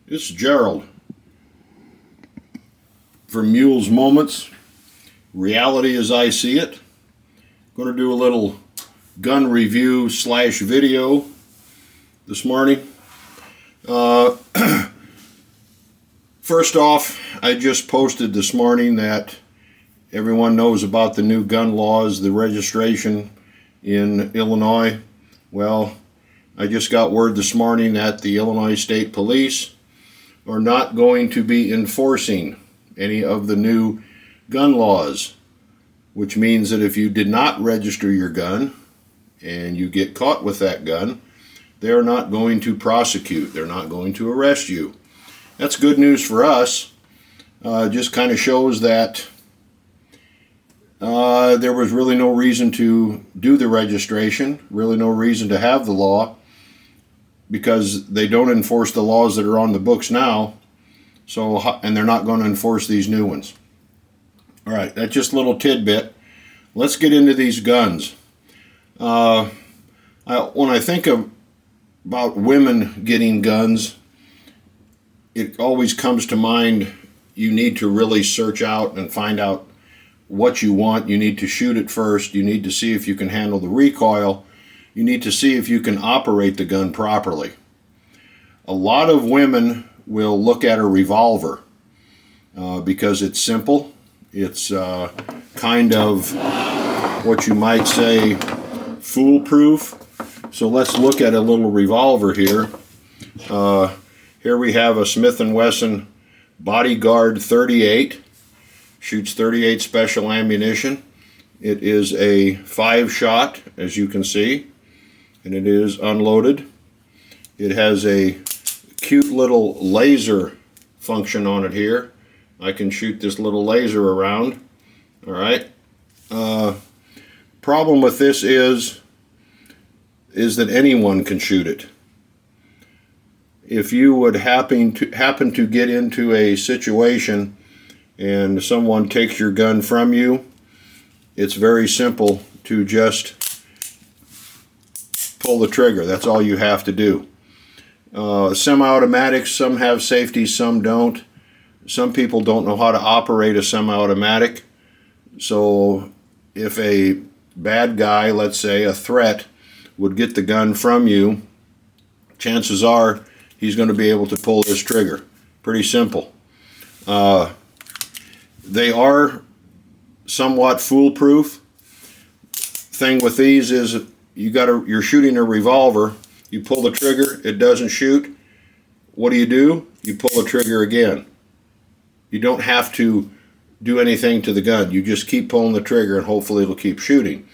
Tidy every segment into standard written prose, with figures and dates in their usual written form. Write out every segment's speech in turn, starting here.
It's Gerald from Mule's Moments, Reality as I See It. Going to do a little gun review slash video this morning. First off, I just posted this morning that everyone knows about the new gun laws, the registration in Illinois. Well, I just got word this morning that the Illinois State Police are not going to be enforcing any of the new gun laws, which means that if you did not register your gun and you get caught with that gun, they're not going to prosecute. They're not going to arrest you. That's good news for us. Just kind of shows that there was really no reason to do the registration, really no reason to have the law, because they don't enforce the laws that are on the books now, and they're not going to enforce these new ones. All right, that's just a little tidbit. Let's get into these guns. When I think about women getting guns, it always comes to mind you need to really search out and find out what you want. You need to shoot it first. You need to see if you can handle the recoil. You need to see if you can operate the gun properly. A lot of women will look at a revolver because it's simple. It's kind of what you might say foolproof. So let's look at a little revolver here. Here we have a Smith & Wesson Bodyguard 38. Shoots 38 special ammunition. It is a 5-shot, as you can see, and it is unloaded. It has a cute little laser function on it here. I can shoot this little laser around. All right. Problem with this is that anyone can shoot it. If you would happen to get into a situation and someone takes your gun from you, it's very simple to just pull the trigger. That's all you have to do. Semi-automatics, some have safety, some don't. Some people don't know how to operate a semi-automatic. So if a bad guy, let's say a threat, would get the gun from you, chances are he's going to be able to pull this trigger. Pretty simple. They are somewhat foolproof. Thing with these is you're shooting a revolver. You pull the trigger, it doesn't shoot. What do? You pull the trigger again. You don't have to do anything to the gun. You just keep pulling the trigger and hopefully it'll keep shooting.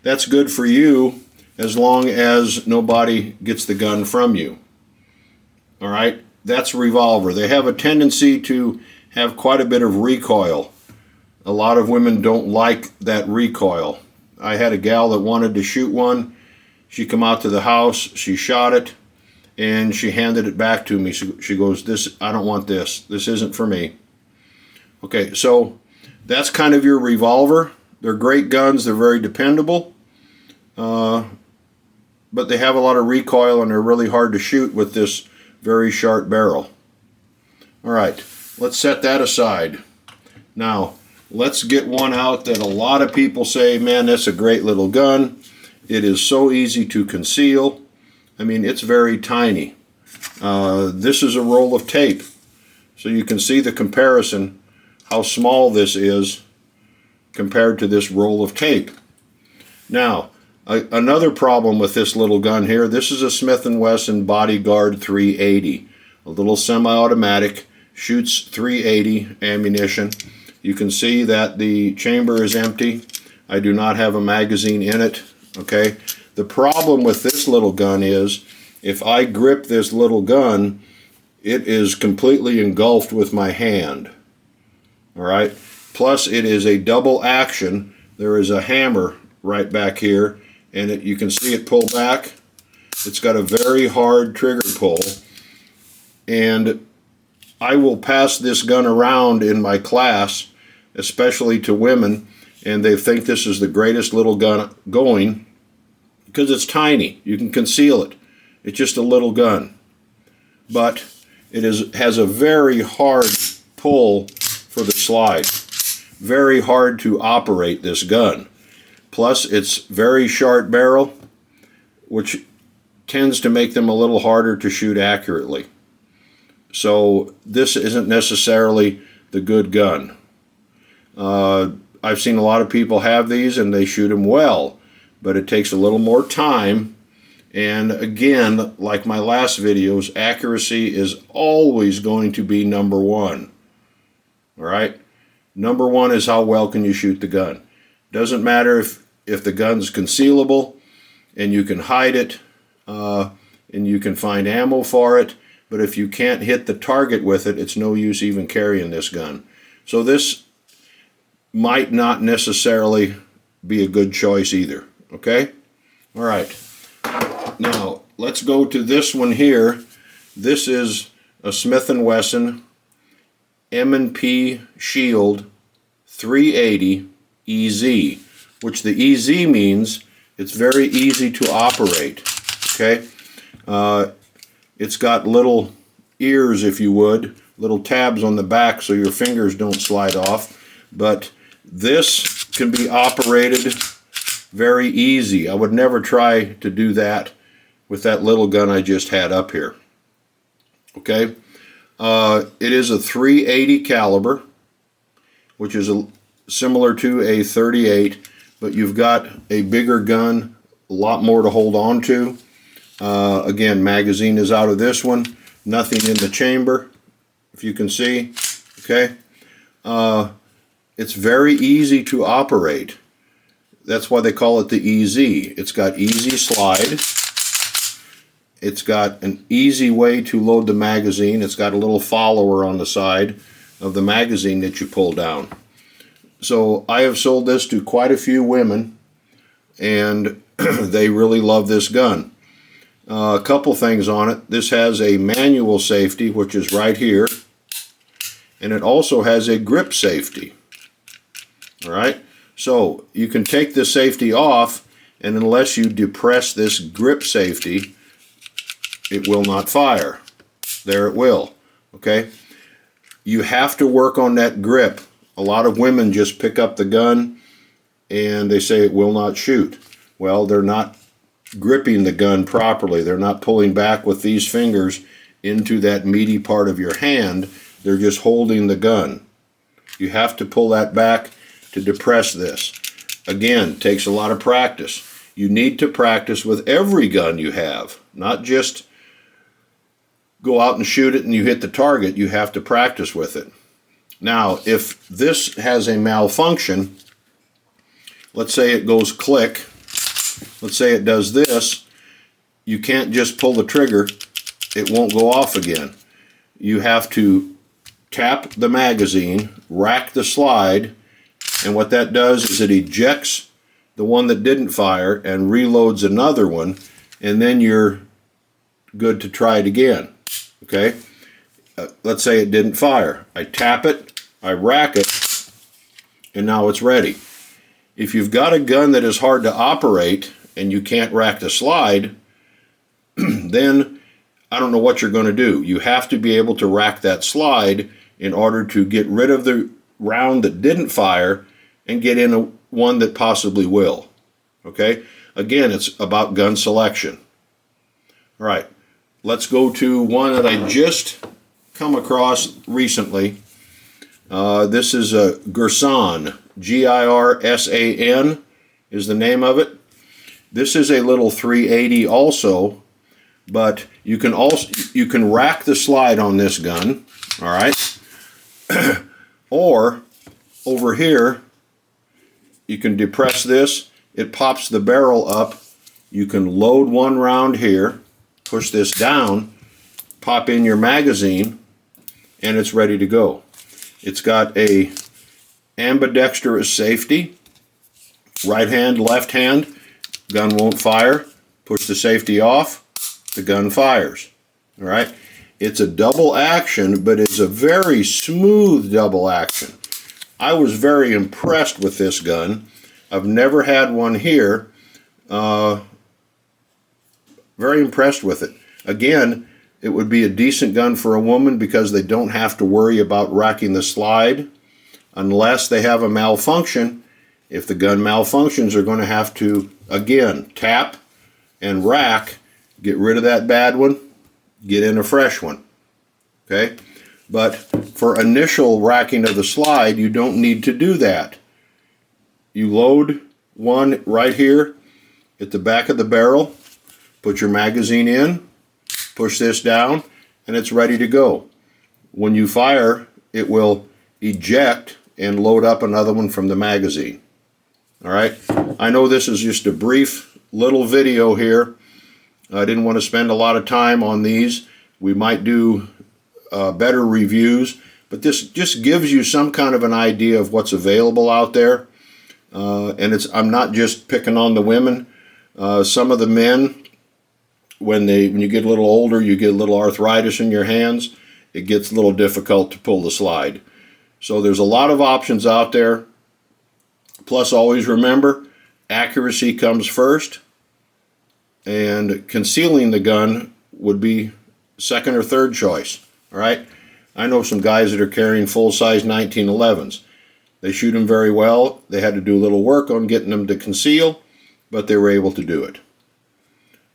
That's good for you as long as nobody gets the gun from you. All right, that's a revolver. They have a tendency to have quite a bit of recoil. A lot of women don't like that recoil. I had a gal that wanted to shoot one. She come out to the house, she shot it, and she handed it back to me. She goes, I don't want this. This isn't for me. Okay, so that's kind of your revolver. They're great guns. They're very dependable. But they have a lot of recoil, and they're really hard to shoot with this very sharp barrel. All right, let's set that aside. Now, let's get one out that a lot of people say, man, that's a great little gun. It is so easy to conceal. I mean, it's very tiny. This is a roll of tape. So you can see the comparison, how small this is compared to this roll of tape. Now, another problem with this little gun here, this is a Smith & Wesson Bodyguard 380. A little semi-automatic, shoots 380 ammunition. You can see that the chamber is empty. I do not have a magazine in it. Okay. The problem with this little gun is if I grip this little gun, it is completely engulfed with my hand. All right. Plus, it is a double action. There is a hammer right back here, and you can see it pull back. It's got a very hard trigger pull, and I will pass this gun around in my class, especially to women, and they think this is the greatest little gun going because it's tiny. You can conceal it. It's just a little gun. But has a very hard pull for the slide. Very hard to operate this gun. Plus, it's very sharp barrel, which tends to make them a little harder to shoot accurately. So this isn't necessarily the good gun. I've seen a lot of people have these and they shoot them well, but it takes a little more time. And again, like my last videos, accuracy is always going to be number one. All right? Number one is how well can you shoot the gun. Doesn't matter if the gun's concealable and you can hide it and you can find ammo for it, but if you can't hit the target with it, it's no use even carrying this gun. So this might not necessarily be a good choice either. Okay? All right. Now, let's go to this one here. This is a Smith & Wesson M&P Shield 380 EZ, which the EZ means it's very easy to operate. Okay? It's got little ears, if you would, little tabs on the back so your fingers don't slide off. But this can be operated very easy. I would never try to do that with that little gun I just had up here. Okay? It is a 380 caliber, which is similar to a 38, but you've got a bigger gun, a lot more to hold on to. Again, magazine is out of this one. Nothing in the chamber, if you can see. Okay? It's very easy to operate. That's why they call it the EZ. It's got easy slide. It's got an easy way to load the magazine. It's got a little follower on the side of the magazine that you pull down. So I have sold this to quite a few women, and they really love this gun. A couple things on it. This has a manual safety, which is right here, and it also has a grip safety. All right, so you can take the safety off, and unless you depress this grip safety, it will not fire. There it will. Okay, you have to work on that grip. A lot of women just pick up the gun and they say it will not shoot. Well, they're not gripping the gun properly. They're not pulling back with these fingers into that meaty part of your hand. They're just holding the gun. You have to pull that back to depress this. Again, takes a lot of practice. You need to practice with every gun you have, not just go out and shoot it and you hit the target. You have to practice with it. Now, if this has a malfunction, let's say it goes click, let's say it does this, you can't just pull the trigger, it won't go off again. You have to tap the magazine, rack the slide, and what that does is it ejects the one that didn't fire and reloads another one, and then you're good to try it again. Okay? Let's say it didn't fire. I tap it, I rack it, and now it's ready. If you've got a gun that is hard to operate and you can't rack the slide, then I don't know what you're going to do. You have to be able to rack that slide in order to get rid of the round that didn't fire and get in one that possibly will. Okay? Again, it's about gun selection. All right. Let's go to one that I just come across recently. This is a Girsan, Girsan is the name of it. This is a little 380 also, but you can rack the slide on this gun, all right? Or over here, you can depress this. It pops the barrel up. You can load one round here, push this down, pop in your magazine, and it's ready to go. It's got a ambidextrous safety, right hand, left hand, gun won't fire. Push the safety off, the gun fires. All right? It's a double action, but it's a very smooth double action. I was very impressed with this gun. I've never had one here. Very impressed with it. Again, it would be a decent gun for a woman because they don't have to worry about racking the slide unless they have a malfunction. If the gun malfunctions, they're going to have to, again, tap and rack, get rid of that bad one, get in a fresh one. Okay? But for initial racking of the slide, you don't need to do that. You load one right here at the back of the barrel, put your magazine in, push this down, and it's ready to go. When you fire, it will eject and load up another one from the magazine. All right? I know this is just a brief little video here. I didn't want to spend a lot of time on these. We might do better reviews, but this just gives you some kind of an idea of what's available out there. And I'm not just picking on the women. Some of the men, when you get a little older, you get a little arthritis in your hands, it gets a little difficult to pull the slide. So there's a lot of options out there. Plus, always remember, accuracy comes first, and concealing the gun would be second or third choice. All right? I know some guys that are carrying full-size 1911s. They shoot them very well. They had to do a little work on getting them to conceal, but they were able to do it.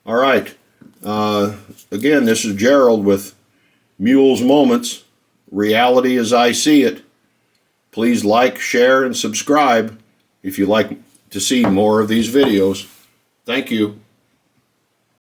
All right. Again, this is Gerald with Mule's Moments, Reality as I See It. Please like, share, and subscribe if you like to see more of these videos. Thank you.